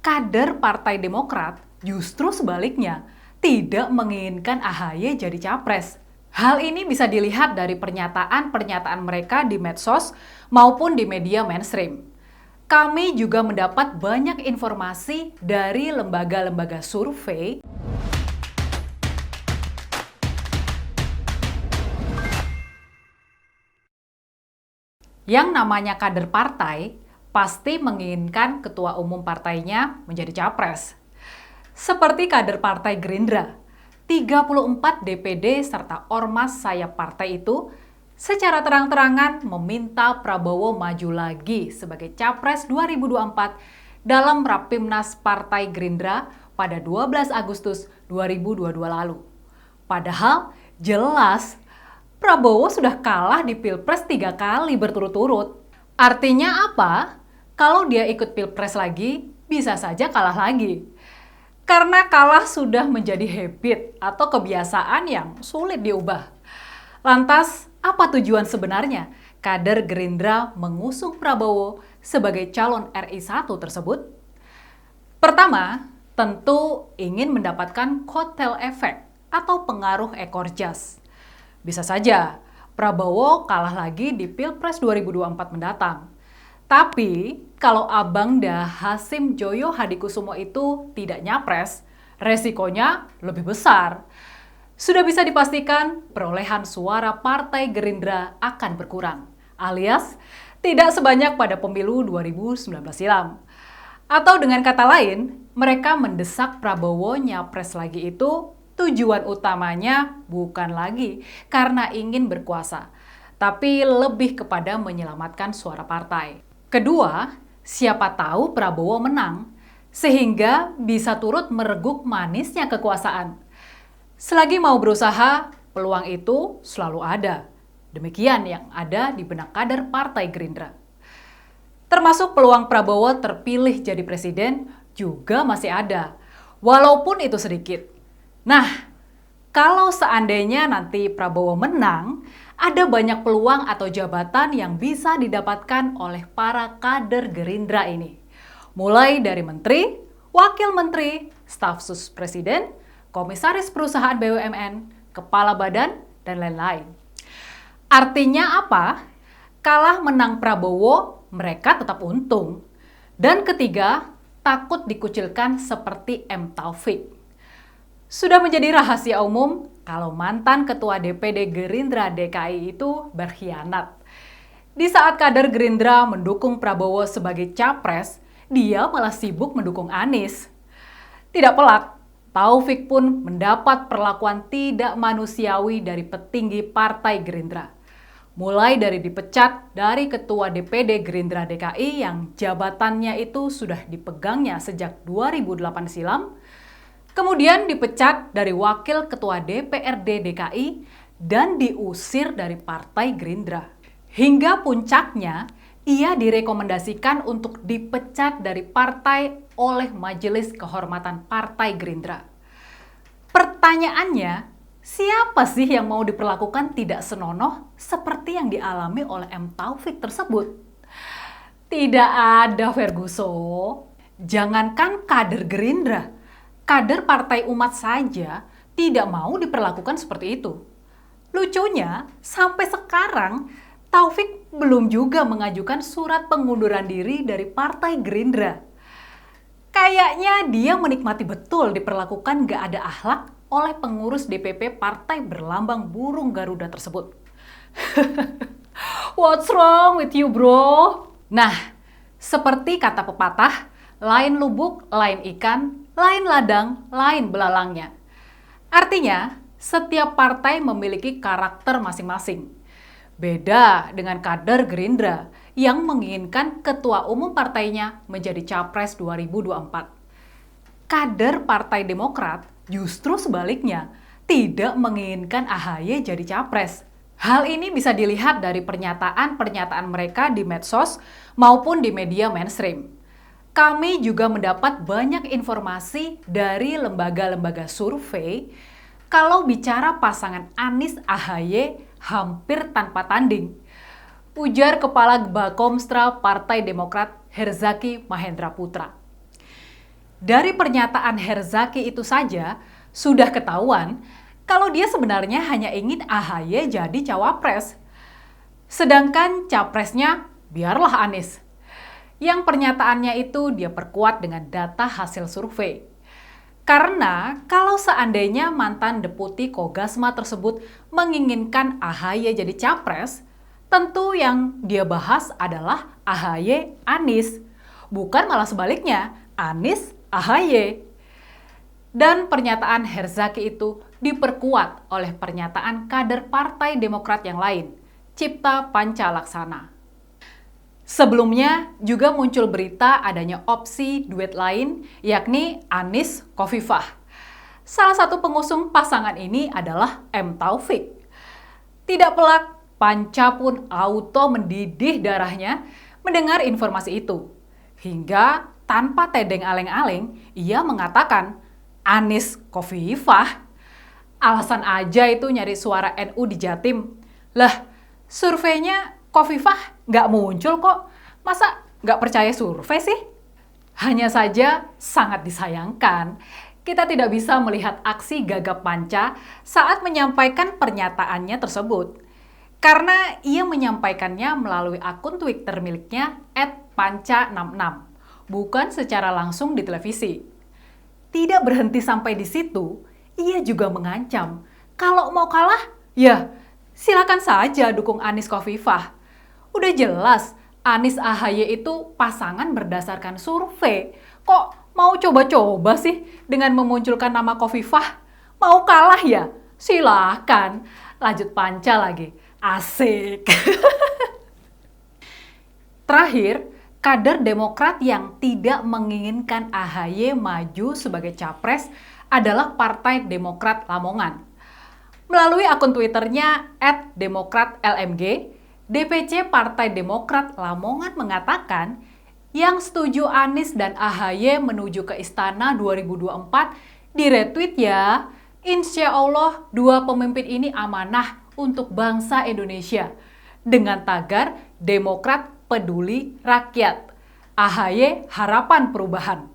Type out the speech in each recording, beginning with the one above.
Kader Partai Demokrat justru sebaliknya tidak menginginkan AHY jadi capres. Hal ini bisa dilihat dari pernyataan-pernyataan mereka di medsos maupun di media mainstream. Kami juga mendapat banyak informasi dari lembaga-lembaga survei yang namanya kader partai pasti menginginkan ketua umum partainya menjadi capres. Seperti kader Partai Gerindra, 34 DPD serta ormas sayap partai itu secara terang-terangan meminta Prabowo maju lagi sebagai Capres 2024 dalam Rapimnas Partai Gerindra pada 12 Agustus 2022 lalu. Padahal jelas Prabowo sudah kalah di Pilpres 3 kali berturut-turut. Artinya apa? Kalau dia ikut Pilpres lagi, bisa saja kalah lagi. Karena kalah sudah menjadi habit atau kebiasaan yang sulit diubah. Lantas, apa tujuan sebenarnya kader Gerindra mengusung Prabowo sebagai calon RI 1 tersebut? Pertama, tentu ingin mendapatkan kotel efek atau pengaruh ekor jas. Bisa saja Prabowo kalah lagi di Pilpres 2024 mendatang. Tapi, kalau Abangda Hasim Joyo Hadikusumo itu tidak nyapres, resikonya lebih besar. Sudah bisa dipastikan perolehan suara Partai Gerindra akan berkurang, alias tidak sebanyak pada pemilu 2019 silam. Atau dengan kata lain, mereka mendesak Prabowo nyapres lagi itu tujuan utamanya bukan lagi karena ingin berkuasa, tapi lebih kepada menyelamatkan suara partai. Kedua, siapa tahu Prabowo menang, sehingga bisa turut mereguk manisnya kekuasaan. Selagi mau berusaha, peluang itu selalu ada. Demikian yang ada di benak kader Partai Gerindra. Termasuk peluang Prabowo terpilih jadi presiden juga masih ada, walaupun itu sedikit. Nah, kalau seandainya nanti Prabowo menang, ada banyak peluang atau jabatan yang bisa didapatkan oleh para kader Gerindra ini. Mulai dari menteri, wakil menteri, staf sus presiden, komisaris perusahaan BUMN, kepala badan, dan lain-lain. Artinya apa? Kalah menang Prabowo, mereka tetap untung. Dan ketiga, takut dikucilkan seperti M. Taufik. Sudah menjadi rahasia umum kalau mantan ketua DPD Gerindra DKI itu berkhianat. Di saat kader Gerindra mendukung Prabowo sebagai capres, dia malah sibuk mendukung Anies. Tidak pelak, Taufik pun mendapat perlakuan tidak manusiawi dari petinggi Partai Gerindra. Mulai dari dipecat dari ketua DPD Gerindra DKI yang jabatannya itu sudah dipegangnya sejak 2008 silam, kemudian dipecat dari wakil ketua DPRD DKI dan diusir dari Partai Gerindra. Hingga puncaknya, ia direkomendasikan untuk dipecat dari partai oleh Majelis Kehormatan Partai Gerindra. Pertanyaannya, siapa sih yang mau diperlakukan tidak senonoh seperti yang dialami oleh M. Taufik tersebut? Tidak ada, Ferguson. Jangankan kader Gerindra, kader Partai Umat saja tidak mau diperlakukan seperti itu. Lucunya, sampai sekarang Taufik belum juga mengajukan surat pengunduran diri dari Partai Gerindra. Kayaknya dia menikmati betul diperlakukan gak ada akhlak oleh pengurus DPP Partai berlambang burung Garuda tersebut. What's wrong with you, bro? Nah, seperti kata pepatah, lain lubuk, lain ikan, lain ladang, lain belalangnya. Artinya, setiap partai memiliki karakter masing-masing. Beda dengan kader Gerindra yang menginginkan ketua umum partainya menjadi Capres 2024. Kader Partai Demokrat justru sebaliknya tidak menginginkan AHY jadi Capres. Hal ini bisa dilihat dari pernyataan-pernyataan mereka di medsos maupun di media mainstream. Kami juga mendapat banyak informasi dari lembaga-lembaga survei kalau bicara pasangan Anies AHY hampir tanpa tanding. Ujar Kepala Bakomstra Partai Demokrat Herzaki Mahendra Putra. Dari pernyataan Herzaki itu saja sudah ketahuan kalau dia sebenarnya hanya ingin AHY jadi cawapres. Sedangkan capresnya biarlah Anies. Yang pernyataannya itu dia perkuat dengan data hasil survei. Karena kalau seandainya mantan Deputi Kogasma tersebut menginginkan AHY jadi capres, tentu yang dia bahas adalah AHY Anies. Bukan malah sebaliknya, Anies AHY. Dan pernyataan Herzaki itu diperkuat oleh pernyataan kader Partai Demokrat yang lain, Cipta Panca Laksana. Sebelumnya juga muncul berita adanya opsi duet lain, yakni Anies Khofifah. Salah satu pengusung pasangan ini adalah M. Taufik. Tidak pelak, Panca pun auto mendidih darahnya mendengar informasi itu. Hingga tanpa tedeng aleng-aleng, ia mengatakan Anies Khofifah. Alasan aja itu nyari suara NU di Jatim. Lah, surveinya Khofifah nggak muncul kok. Masa nggak percaya survei sih? Hanya saja sangat disayangkan kita tidak bisa melihat aksi gagap Panca saat menyampaikan pernyataannya tersebut. Karena ia menyampaikannya melalui akun Twitter miliknya @panca66, bukan secara langsung di televisi. Tidak berhenti sampai di situ, ia juga mengancam kalau mau kalah, ya silakan saja dukung Anies Khofifah. Udah jelas, Anies AHY itu pasangan berdasarkan survei. Kok mau coba-coba sih dengan memunculkan nama Khofifah? Mau kalah ya? Silakan. Lanjut Panca lagi. Asik. Terakhir, kader Demokrat yang tidak menginginkan AHY maju sebagai capres adalah Partai Demokrat Lamongan. Melalui akun Twitternya @demokratlmg, DPC Partai Demokrat Lamongan mengatakan yang setuju Anies dan AHY menuju ke Istana 2024 di-retweet ya. Insya Allah dua pemimpin ini amanah untuk bangsa Indonesia. Dengan tagar Demokrat peduli rakyat, AHY harapan perubahan.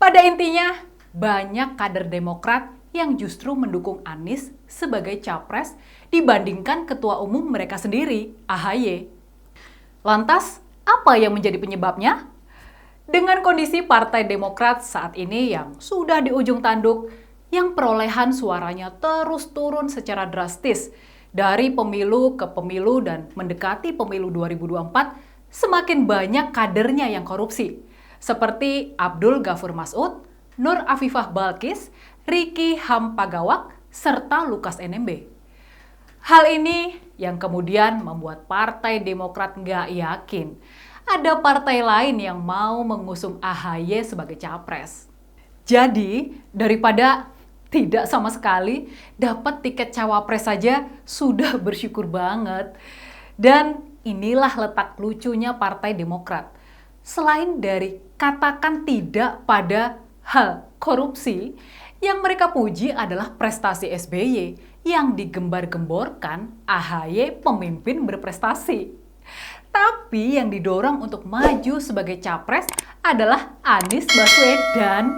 Pada intinya, banyak kader Demokrat yang justru mendukung Anies sebagai capres dibandingkan ketua umum mereka sendiri, AHY. Lantas, apa yang menjadi penyebabnya? Dengan kondisi Partai Demokrat saat ini yang sudah di ujung tanduk, yang perolehan suaranya terus turun secara drastis dari pemilu ke pemilu dan mendekati pemilu 2024, semakin banyak kadernya yang korupsi, seperti Abdul Ghafur Masud, Nur Afifah Balkis, Riki Hampagawak, serta Lukas NMB. Hal ini yang kemudian membuat Partai Demokrat nggak yakin ada partai lain yang mau mengusung AHY sebagai capres. Jadi, daripada tidak sama sekali dapat tiket cawapres saja sudah bersyukur banget. Dan inilah letak lucunya Partai Demokrat. Selain dari katakan tidak pada hal korupsi, yang mereka puji adalah prestasi SBY yang digembar-gemborkan AHY pemimpin berprestasi. Tapi yang didorong untuk maju sebagai capres adalah Anies Baswedan.